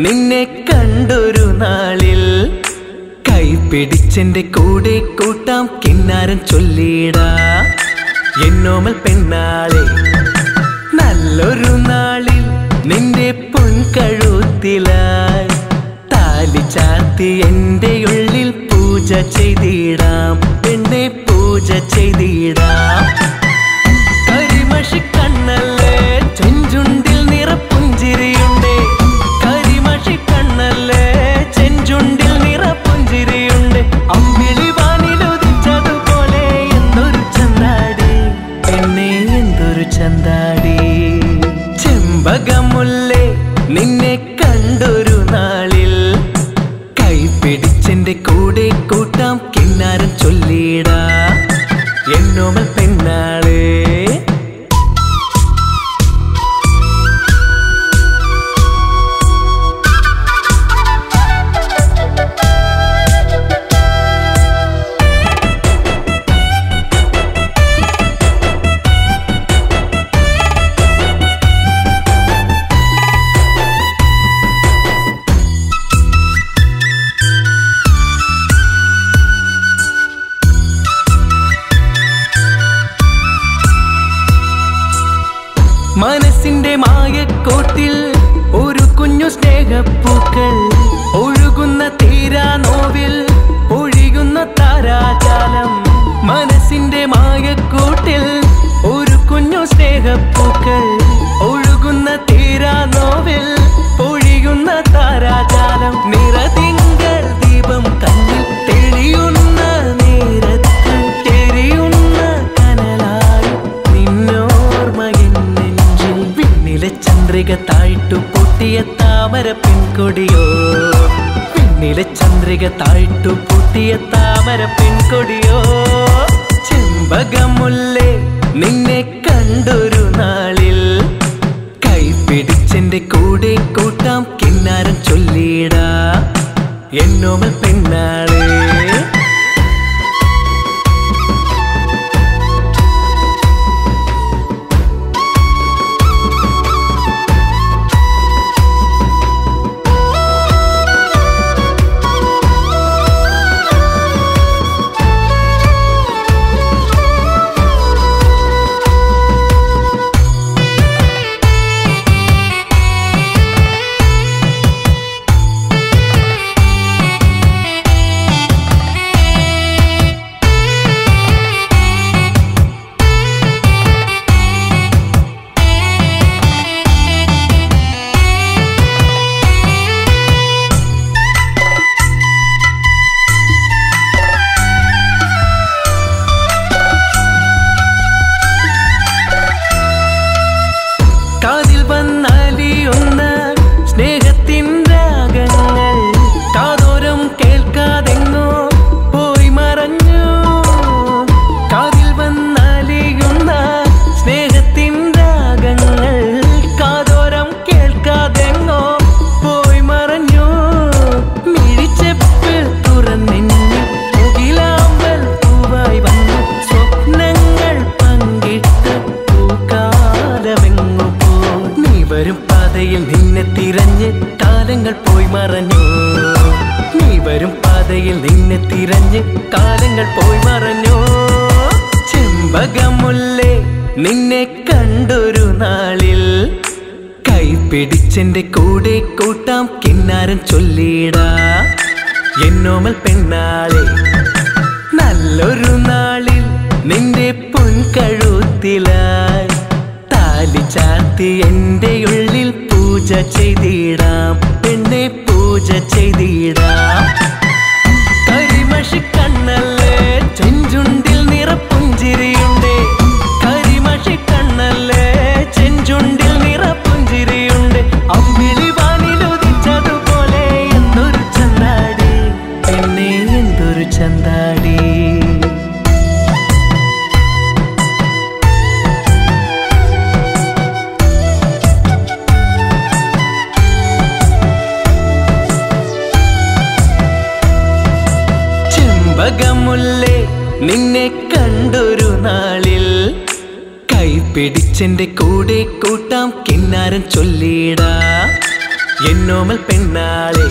നിന്നെ കണ്ടൊരു നാളിൽ കൈപിടിച്ചെന്റെ കൂടെ കൂട്ടാം കിന്നാരം ചൊല്ലിടാ എന്നോമൽ പെണ്ണാളെ. നല്ലൊരു നാളിൽ നിന്റെ പൊൻകഴുത്തിലായി താലി ചാർത്തി എന്റെ ഉള്ളിൽ പൂജ ചെയ്തിടാം പെണ്ണെ പൂജ ചെയ്തിടാം. കരിമഷി കണ്ണല്ലേ ചെഞ്ചുണ്ടിൽ നിറപ്പുഞ്ചിരിയുണ്ടേ, കരിമഷി കണ്ണല്ലേ ചെഞ്ചുണ്ടിൽ നിറപ്പുഞ്ചിരിയുണ്ട്. അമ്പിളി വാനിലുദിച്ചതുപോലെ എന്തൊരു ചന്താടി പെണ്ണെ എന്തൊരു ചന്താടി. ചെമ്പകമുല്ലേ നിന്നെ കണ്ടൊരു നാളിൽ കൈപിടിച്ചെന്റെ കൂടെ കൂട്ടാം കിന്നാരം ചൊല്ലിടാ എന്നോമൽ പെണ്ണാളെ. മനസ്സിന്റെ മായക്കോട്ടിൽ ഒരു കുഞ്ഞു സ്നേഹപ്പൂക്കൾ ഒഴുകുന്ന തീരാ നോവിൽ ഒഴിയുന്ന താരാജാലം. മനസ്സിന്റെ മായക്കോട്ടിൽ ഒരു കുഞ്ഞു സ്നേഹപ്പൂക്കൾ ഒഴുകുന്ന തീരാ നോവിൽ ഒഴിയുന്ന താരാജാലം. നിറതിങ്കൾ ദീപം കണ്ണിൽ തെളിയുന്ന നേരത്ത് എരിയുന്ന കനലായി നിന്നോർമ്മയിൽ ചന്ദ്രിക താഴ്ത്തു പൂട്ടിയ താമര പെൺകൊടിയോ, പിന്നിലെ ചന്ദ്രിക താഴ്ത്തു പൂട്ടിയ താമര പെൺകൊടിയോ. ചെമ്പകമുല്ലേ നിന്നെ കണ്ടൊരു നാളിൽ കൈപിടിച്ചെന്റെ കൂടെ കൂട്ടാം കിന്നാരം ചൊല്ലിടാ എന്നോമൽ പെണ്ണാളെ. നിന്നെ തിരഞ്ഞ് കാലങ്ങൾ പോയി മറഞ്ഞു, നീ വരും പാതയിൽ നിന്നെ തിരഞ്ഞ് കാലങ്ങൾ പോയി മറഞ്ഞു. ചെമ്പകമുല്ലേ നിന്നെ കണ്ടൊരു നാളിൽ കൈപിടിച്ചെന്റെ കൂടെ കൂട്ടാം കിന്നാരം ചൊല്ലിടാ എന്നോമൽ പെണ്ണാളെ. നല്ലൊരു നാളിൽ നിന്റെ പൊൻകഴുത്തിലായി താലി ചാർത്തി എന്റെ ഉള്ളിൽ പൂജ ചെയ്തിടാം പെണ്ണെ പൂജ ചെയ്തിടാം. കരിമഷി കണ്ണല്ലേ ചെഞ്ചുണ്ടിൽ നിറപ്പുഞ്ചിരിയുണ്ട്, കരിമഷി കണ്ണല്ലേ ചെഞ്ചുണ്ടിൽ നിറപ്പുഞ്ചിരിയുണ്ട്. അമ്പിളി വാനിലുദിച്ചതുപോലെ എന്തൊരു ചന്താടി പെണ്ണെ എന്തൊരു ചന്താടി. ചെമ്പകമുല്ലേ നിന്നെ കണ്ടൊരു നാളിൽ കൈപിടിച്ചെന്റെ കൂടെ കൂട്ടാം കിന്നാരം ചൊല്ലിടാ എന്നോമൽ പെണ്ണാളെ